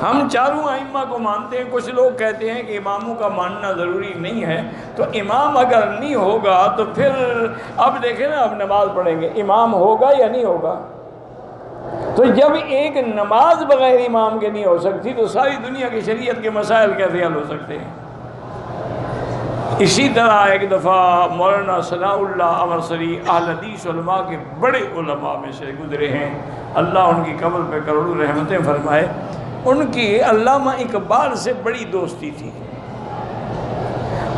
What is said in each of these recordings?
ہم چاروں ائمہ کو مانتے ہیں. کچھ لوگ کہتے ہیں کہ اماموں کا ماننا ضروری نہیں ہے. تو امام اگر نہیں ہوگا تو پھر اب دیکھیں نا، اب نماز پڑھیں گے، امام ہوگا یا نہیں ہوگا؟ تو جب ایک نماز بغیر امام کے نہیں ہو سکتی تو ساری دنیا کی شریعت کے مسائل کیسے حل ہو سکتے ہیں؟ اسی طرح ایک دفعہ مولانا ثناء اللہ امرسری اہل حدیث علماء کے بڑے علماء میں سے گزرے ہیں، اللہ ان کی قبر پہ کروڑوں رحمتیں فرمائے. ان کی علامہ اقبال سے بڑی دوستی تھی،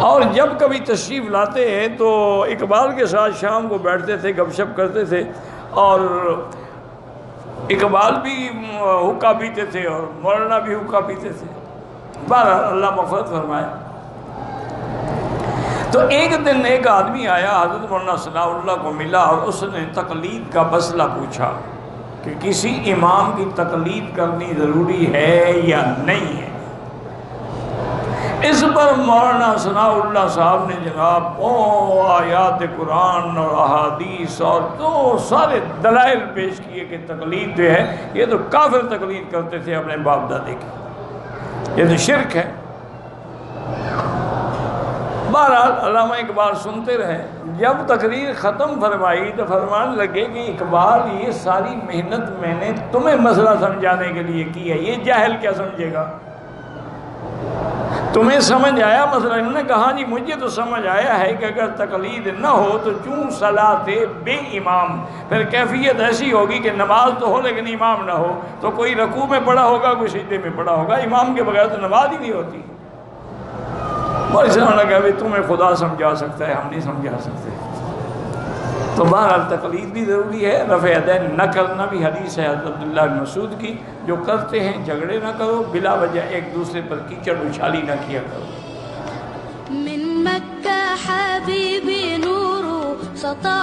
اور جب کبھی تشریف لاتے ہیں تو اقبال کے ساتھ شام کو بیٹھتے تھے، گپ شپ کرتے تھے، اور اقبال بھی حقہ پیتے تھے اور مولانا بھی حقہ پیتے تھے. بہرحال اللہ مغفرت فرمائے. تو ایک دن ایک آدمی آیا، حضرت مولانا ثناء اللہ کو ملا، اور اس نے تقلید کا مسئلہ پوچھا کہ کسی امام کی تقلید کرنی ضروری ہے یا نہیں ہے. اس پر مولانا ثناء اللہ صاحب نے جناب آیات قرآن اور احادیث اور تو سارے دلائل پیش کیے کہ تقلید جو ہے یہ تو کافر تقلید کرتے تھے اپنے باپ دادے کی، یہ تو شرک ہے. بہرحال علامہ اقبال سنتے رہے. جب تقریر ختم فرمائی تو فرمان لگے کہ اقبال یہ ساری محنت میں نے تمہیں مسئلہ سمجھانے کے لیے کی ہے، یہ جاہل کیا سمجھے گا؟ تمہیں سمجھ آیا مسئلہ؟ انہوں نے کہا جی مجھے تو سمجھ آیا ہے کہ اگر تقلید نہ ہو تو چون صلاۃ بے امام، پھر کیفیت ایسی ہوگی کہ نماز تو ہو لیکن امام نہ ہو، تو کوئی رکوع میں پڑھا ہوگا، کوئی سجدے میں پڑھا ہوگا، امام کے بغیر تو نماز ہی نہیں ہوتی. اور اس نے کہا تمہیں خدا سمجھا سکتا ہے، ہم نہیں سمجھا سکتے. تو بہرحال تقلید بھی ضروری ہے، رفع یدین نہ کرنا بھی حدیث ہے حضرت عبداللہ بن مسعود کی، جو کرتے ہیں جھگڑے نہ کرو، بلا وجہ ایک دوسرے پر کیچڑ اچھالی نہ کیا کرو. من مکہ حبیبی نور سطع